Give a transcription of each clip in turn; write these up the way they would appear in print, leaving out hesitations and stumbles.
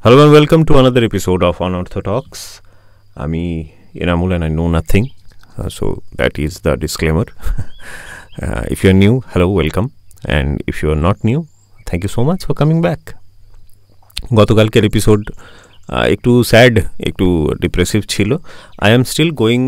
Hello and welcome to another episode of Unorthodox. Ami Enamul and I know nothing, so that is the disclaimer. If you are new, hello, welcome, and if you are not new, thank you so much for coming back. গতকালকের episode একটু sad, একটু depressive ছিল. I am still going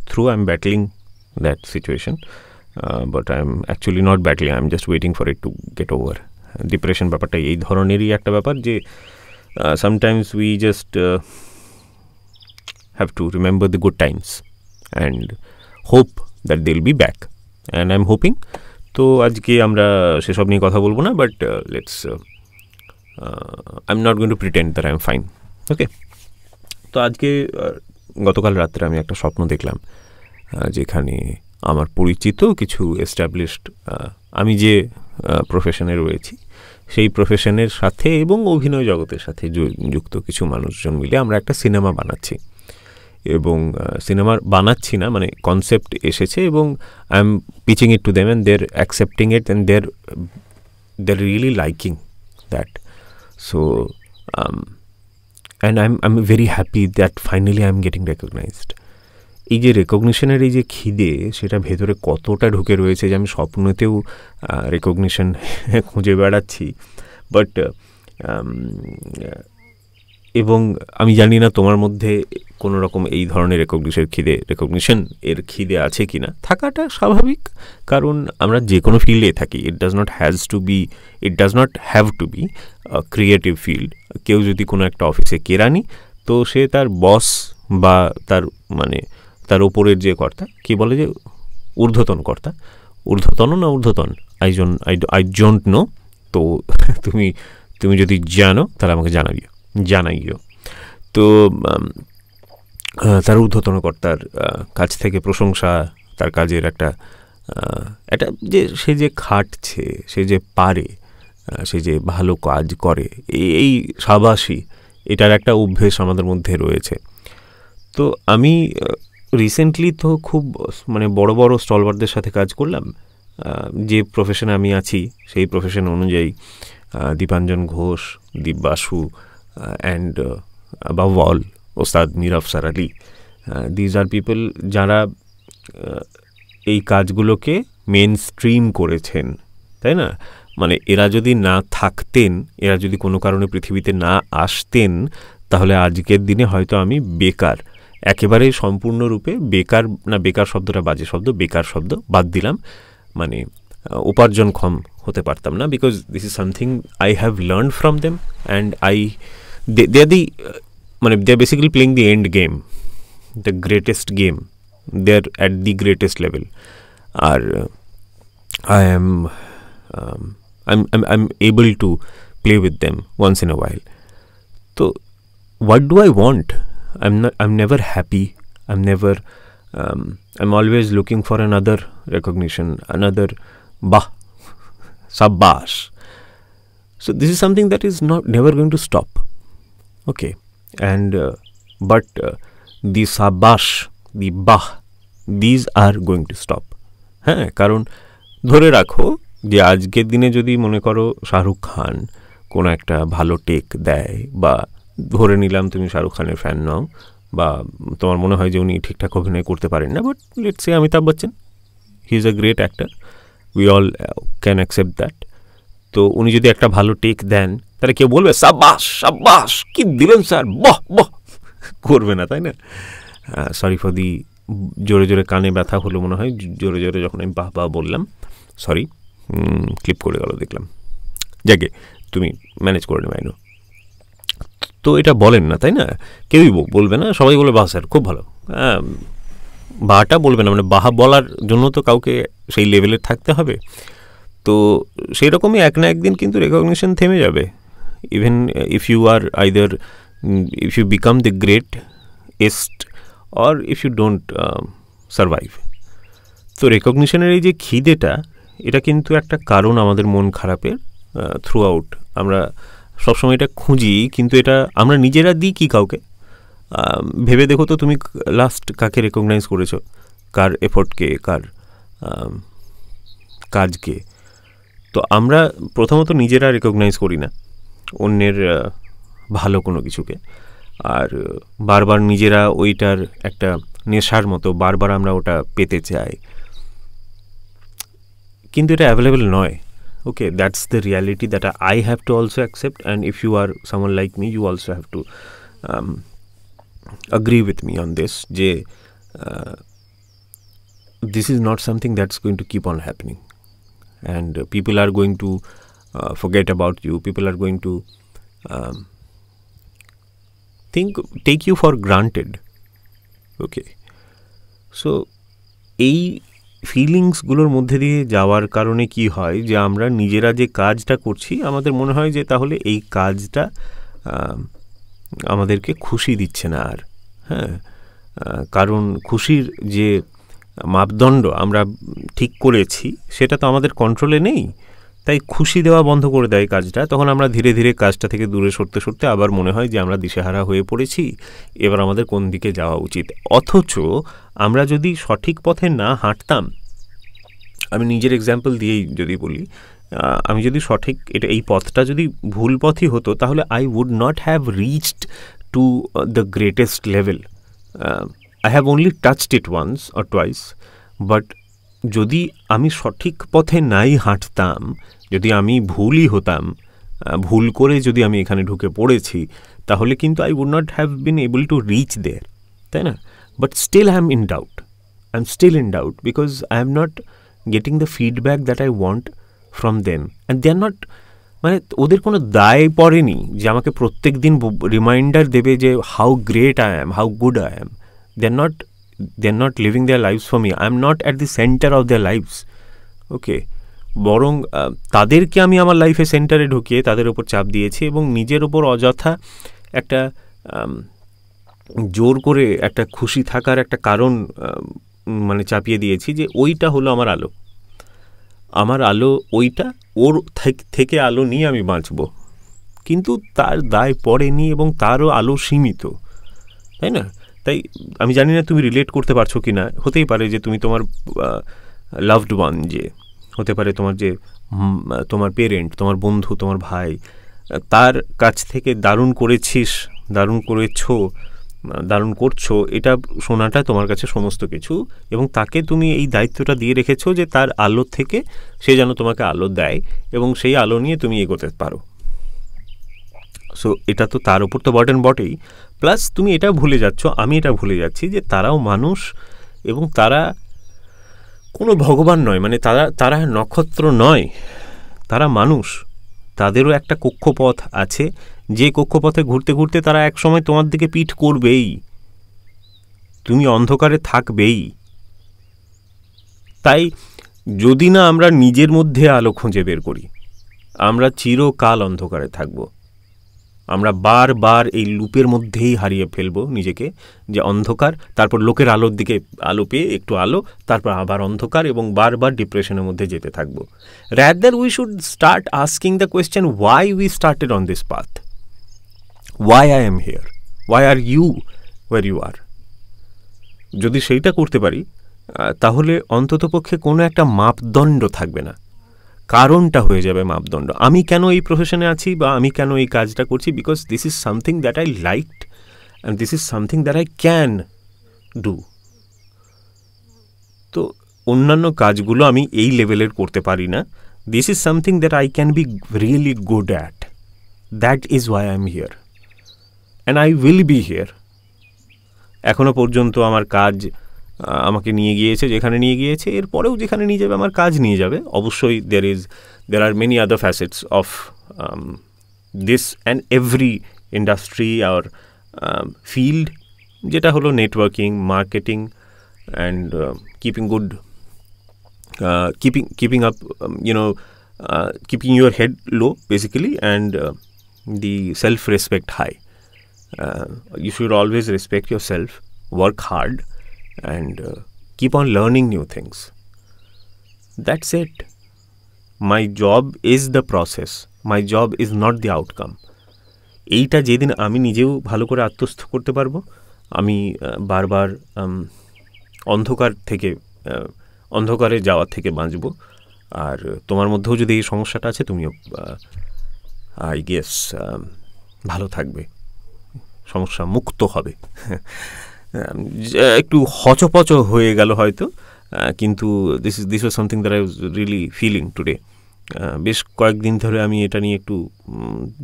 through, I'm battling that situation, but I am actually not battling, I am just waiting for it to get over. Depression ব্যাপারটা এই ধরনেরই একটা ব্যাপার যে sometimes we just have to remember the good times and hope that they'll be back, and I'm hoping. তো আজকে আমরা সেসব নিয়ে কথা বলবো না, but let's I'm not going to pretend that I'm fine. ওকে, তো আজকে গতকাল রাত্রে আমি একটা স্বপ্ন দেখলাম যেখানে আমার পরিচিত কিছু এস্টাবলিশড, আমি যে প্রফেশনে রয়েছি সেই প্রফেশনের সাথে এবং অভিনয় জগতের সাথে যুক্ত কিছু মানুষজন মিলে আমরা একটা সিনেমা বানাচ্ছি, এবং সিনেমা বানাচ্ছি না মানে কনসেপ্ট এসেছে এবং I am pitching it to them and they are accepting it and they are really liking that. So and I am very happy that finally I am getting recognised. এই যে রেকগনিশনের এই যে খিদে, সেটা ভেতরে কতটা ঢুকে রয়েছে যে আমি স্বপ্নতেও রেকগনিশন খুঁজে বেড়াচ্ছি. বাট এবং আমি জানি না তোমার মধ্যে কোনো রকম এই ধরনের রেকগনিশন এর খিদে আছে কি না. থাকাটা স্বাভাবিক, কারণ আমরা যে কোনো ফিল্ডে থাকি, it does not have to be creative field. কেউ যদি কোনো একটা অফিসে কেরানি, তো সে তার বস বা তার মানে তার ওপরের যে কর্তা, কি বলে যে ঊর্ধ্বতন কর্তা, ঊর্ধ্বতন আই ডোন্ট নো. তো তুমি যদি জানো তাহলে আমাকে জানাইও. তো তার ঊর্ধ্বতন কর্তার কাছ থেকে প্রশংসা, তার কাজের একটা যে সে যে খাটছে, সে যে পারে, সে যে ভালো কাজ করে, এই সাবাসী, এটার একটা অভ্যেস আমাদের মধ্যে রয়েছে. তো আমি রিসেন্টলি তো খুব মানে বড় বড় স্টলওয়ারদের সাথে কাজ করলাম. যে প্রফেশনে আমি আছি সেই প্রফেশন অনুযায়ী দীপাঞ্জন ঘোষ, দীপ বাসু, অ্যান্ড above all ওস্তাদ Mir Afsar Ali. These are people যারা এই কাজগুলোকে মেন স্ট্রিম করেছেন, তাই না? মানে এরা যদি না থাকতেন, এরা যদি কোনো কারণে পৃথিবীতে না আসতেন, তাহলে আজকের দিনে হয়তো আমি বেকার, একেবারে সম্পূর্ণরূপে বেকার শব্দটা বাজে শব্দ, বেকার শব্দ বাদ দিলাম, মানে উপার্জনক্ষম হতে পারতাম না. Because this is something I have learn from them, and they are the মানে they are basically playing the end game, the greatest game. They are at the greatest level. আর I'm able to play with them once in a while. So what do I want? I'm never happy. I'm always looking for another recognition, another sabash. So this is something that is never going to stop. Okay, and but the sabash, the bah, these are going to stop. হ্যাঁ, কারণ ধরে রাখো যে আজকের দিনে যদি মনে করো শাহরুখ খান কোনো একটা ভালো টেক দেয়, বা ধরে নিলাম তুমি শাহরুখ খানের ফ্যান নাও, বা তোমার মনে হয় যে উনি ঠিকঠাক অভিনয় করতে পারেন না, but let's say Amitabh Bachchan, he is a great actor, we all can accept that. তো উনি যদি একটা ভালো টেক দেন, তাহলে কেউ বলবে সাব্বাস কি দিলেন স্যার, বাহ করবে না, তাই না? সরি ফর দি জোরে জোরে কানে ব্যথা হলো মনে হয় জোরে জোরে যখন আমি বাহ বললাম, সরি, ক্লিপ করে গেল দেখলাম. যাকে তুমি ম্যানেজ করে নেবে, আইনো. তো এটা বলেন না, তাই না? কেউই বলবে না, সবাই বলবে বাহ স্যার খুব ভালো. বাহটা বলবে না, মানে বাহা বলার জন্য তো কাউকে সেই লেভেলের থাকতে হবে. তো সেই রকমই এক না একদিন কিন্তু রেকগনিশন থেমে যাবে. Even if you become the greatest or if you don't survive. তো রেকগনিশনের এই যে খিদেটা, এটা কিন্তু একটা কারণ আমাদের মন খারাপের. থ্রু আউট আমরা সবসময় এটা খুঁজি, কিন্তু এটা আমরা নিজেরা দিই কি কাউকে? ভেবে দেখো তো, তুমি লাস্ট কাকে রেকগনাইজ করেছো, কার এফোর্টকে, কার কাজকে? তো আমরা প্রথমত নিজেরা রেকগনাইজ করি না, অন্যের ভালো কোনো কিছুকে, আর বারবার নিজেরা ওইটার একটা নেশার মতো বারবার আমরা ওটা পেতে চাই, কিন্তু এটা অ্যাভেলেবল নয়। Okay, that's the reality that I have to also accept, and if you are someone like me, you also have to agree with me on this, যে this is not something that's going to keep on happening, and people are going to forget about you, people are going to take you for granted. Okay, so এই ফিলিংসগুলোর মধ্যে দিয়ে যাওয়ার কারণে কি হয়, যে আমরা নিজেরা যে কাজটা করছি আমাদের মনে হয় যে তাহলে এই কাজটা আমাদেরকে খুশি দিচ্ছে না আর। হ্যাঁ, কারণ খুশির যে মাপদণ্ড আমরা ঠিক করেছি সেটা তো আমাদের কন্ট্রোলে নেই, তাই খুশি দেওয়া বন্ধ করে দেয় কাজটা। তখন আমরা ধীরে ধীরে কাজটা থেকে দূরে সরতে সরতে আবার মনে হয় যে আমরা দিশেহারা হয়ে পড়েছি, এবার আমাদের কোন দিকে যাওয়া উচিত। অথচ আমরা যদি সঠিক পথে না হাঁটতাম, আমি নিজের এক্সাম্পল দিয়েই যদি বলি, আমি যদি সঠিক এই পথটা যদি ভুল পথই হতো, তাহলে I would not have reached to the greatest level. I have only touched it once or twice, but যদি আমি সঠিক পথে নাই হাঁটতাম, যদি আমি ভুলই হতাম, ভুল করে যদি আমি এখানে ঢুকে পড়েছি, তাহলে কিন্তু I would not have been able to reach there, তাই না? But still I am in doubt, I am still in doubt because I am not getting the feedback that I want from them, and they are not, মানে ওদের কোনো দায় পড়েনি যে আমাকে প্রত্যেক দিন রিমাইন্ডার দেবে যে how great I am, how good I am. They are not living their lives for me, I am not at the centre of their lives. Okay, বরং তাদেরকে আমি আমার লাইফে সেন্টারে ঢুকিয়ে তাদের ওপর চাপ দিয়েছি এবং নিজের ওপর অযথা একটা জোর করে একটা খুশি থাকার একটা কারণ মানে চাপিয়ে দিয়েছি যে ওইটা হলো আমার আলো, আমার আলো ওইটা, ওর থেকে আলো নিয়ে আমি বাঁচব। কিন্তু তার দায় পড়েনি এবং তারও আলো সীমিত, তাই না? তাই আমি জানি না তুমি রিলেট করতে পারছো কি না। হতেই পারে যে তুমি তোমার লাভড ওয়ান, যে হতে পারে তোমার যে তোমার পেরেন্ট, তোমার বন্ধু, তোমার ভাই, তার কাছ থেকে দারুণ করেছিস, দারুণ করেছো, দারুণ করছো, এটা শোনাটা তোমার কাছে সমস্ত কিছু, এবং তাকে তুমি এই দায়িত্বটা দিয়ে রেখেছো যে তার আলো থেকে সে যেন তোমাকে আলো দেয় এবং সেই আলো নিয়ে তুমি এগোতে পারো। সো এটা তো তার উপর তো বার্ডেন বটেই, প্লাস তুমি এটা ভুলে যাচ্ছ, আমি এটা ভুলে যাচ্ছি যে তারাও মানুষ এবং তারা কোনো ভগবান নয়, মানে তারা নক্ষত্র নয়, তারা মানুষ। তাদেরও একটা কক্ষপথ আছে, যে কক্ষপথে ঘুরতে ঘুরতে তারা একসময় তোমার দিকে পিঠ করবেই, তুমি অন্ধকারে থাকবেই। তাই যদি না আমরা নিজের মধ্যে আলো খুঁজে বের করি, আমরা চিরকাল অন্ধকারে থাকব। আমরা বারবার এই লুপের মধ্যেই হারিয়ে ফেলবো নিজেকে, যে অন্ধকার, তারপর লোকের আলোর দিকে আলো পেয়ে একটু আলো, তারপর আবার অন্ধকার, এবং বারবার ডিপ্রেশনের মধ্যে যেতে থাকবো। Rather we should start asking the question why we started on this path, why I am here, why are you where you are. যদি সেইটা করতে পারি তাহলে অন্ততপক্ষে কোনো একটা মাপদণ্ড থাকবে না, কারণটা হয়ে যাবে মাপদণ্ড। আমি কেন এই প্রফেশনে আছি বা আমি কেন এই কাজটা করছি, because this is something that I liked and this is something that I can do. তো অন্যান্য কাজগুলো আমি এই লেভেলের করতে পারি না, this is something that I can be really good at, that is Y I am here and I will be here. এখনও পর্যন্ত আমার কাজ আমাকে নিয়ে গিয়েছে যেখানে নিয়ে গিয়েছে, এরপরেও যেখানে নিয়ে যাবে আমার কাজ নিয়ে যাবে। অবশ্যই there are many other facets of this and every industry or field, যেটা হলো networking, marketing and keeping up, keeping your head low basically, and the self-respect high. You should always respect yourself, work hard, and keep on learning new things. That's it. My job is the process, my job is not the outcome. এইটা যেদিন আমি নিজেও ভালো করে আত্মস্থ করতে পারবো, আমি বারবার অন্ধকারে যাওয়ার থেকে বাঁচবো। আর তোমার মধ্যেও যদি এই সমস্যাটা আছে, তুমিও আই গেস ভালো থাকবে, সমস্যা মুক্ত হবে। একটু হচপচ হয়ে গেল হয়তো, কিন্তু this was something that I was really feeling today. বেশ কয়েকদিন ধরে আমি এটা নিয়ে একটু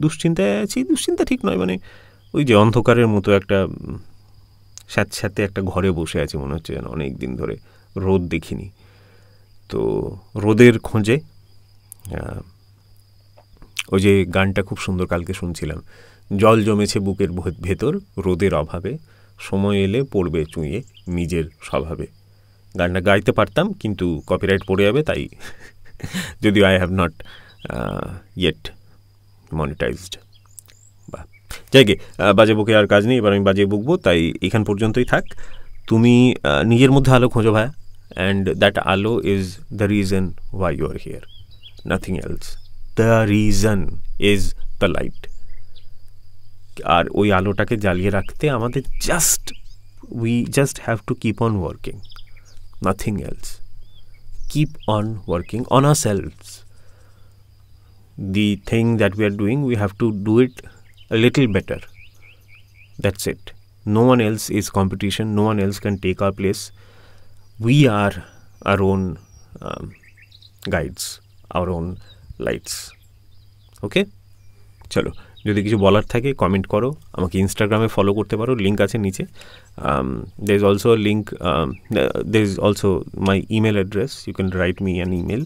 দুশ্চিন্তায় আছি। দুশ্চিন্তা ঠিক নয়, মানে ওই যে অন্ধকারের মতো একটা স্যাঁতস্যাঁতে একটা ঘরে বসে আছি মনে হচ্ছে যেন, অনেক দিন ধরে রোদ দেখিনি। তো রোদের খোঁজে, ওই যে গানটা খুব সুন্দর কালকে শুনছিলাম, জল জমেছে বুকের ভেতর রোদের অভাবে, সময় এলে পড়বে চুঁয়ে নিজের স্বভাবে। গানটা গাইতে পারতাম কিন্তু কপিরাইট পড়ে যাবে, তাই যদিও I have not yet monetised. বা যাইগে, বাজে বকে আর কাজ নেই, এবার আমি বাজে বকবো, তাই এখান পর্যন্তই থাক। তুমি নিজের মধ্যে আলো খোঁজো ভাইয়া, অ্যান্ড দ্যাট আলো is the reason why you are here, nothing else. The reason is the light. আর ওই আলোটাকে জ্বালিয়ে রাখতে আমাদের we just have to keep on working, nothing else. Keep on working on ourselves. The thing that we are doing, we have to do it a little better. That's it. No one else is competition. No one else can take our place. We are our own guides, our own lights. Okay? চলো, যদি কিছু বলার থাকে comment করো, আমাকে ইনস্টাগ্রামে follow করতে পারো, লিঙ্ক আছে নিচে। There is also link, there is also my email address, you can write me an email.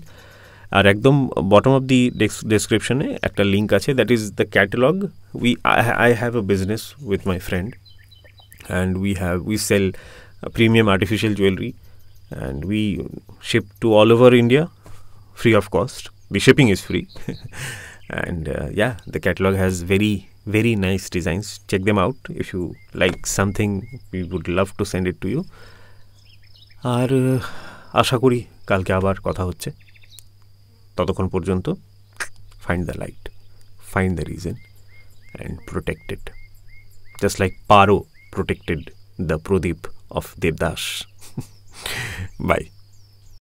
আর একদম বটম অফ দি ডেসক্রিপশনে একটা লিঙ্ক আছে, that is the catalogue. I have a business with my friend, and we sell premium artificial jewelry, and we ship to all over India free of cost. The shipping is free. And the catalog has very, very nice designs. Check them out. If you like something, we would love to send it to you. আর আশা করি কালকে আবার কথা হচ্ছে। ততক্ষণ পর্যন্ত find the light, find the reason, and protect it. Just like Paro protected the Pradip of Devdas. Bye.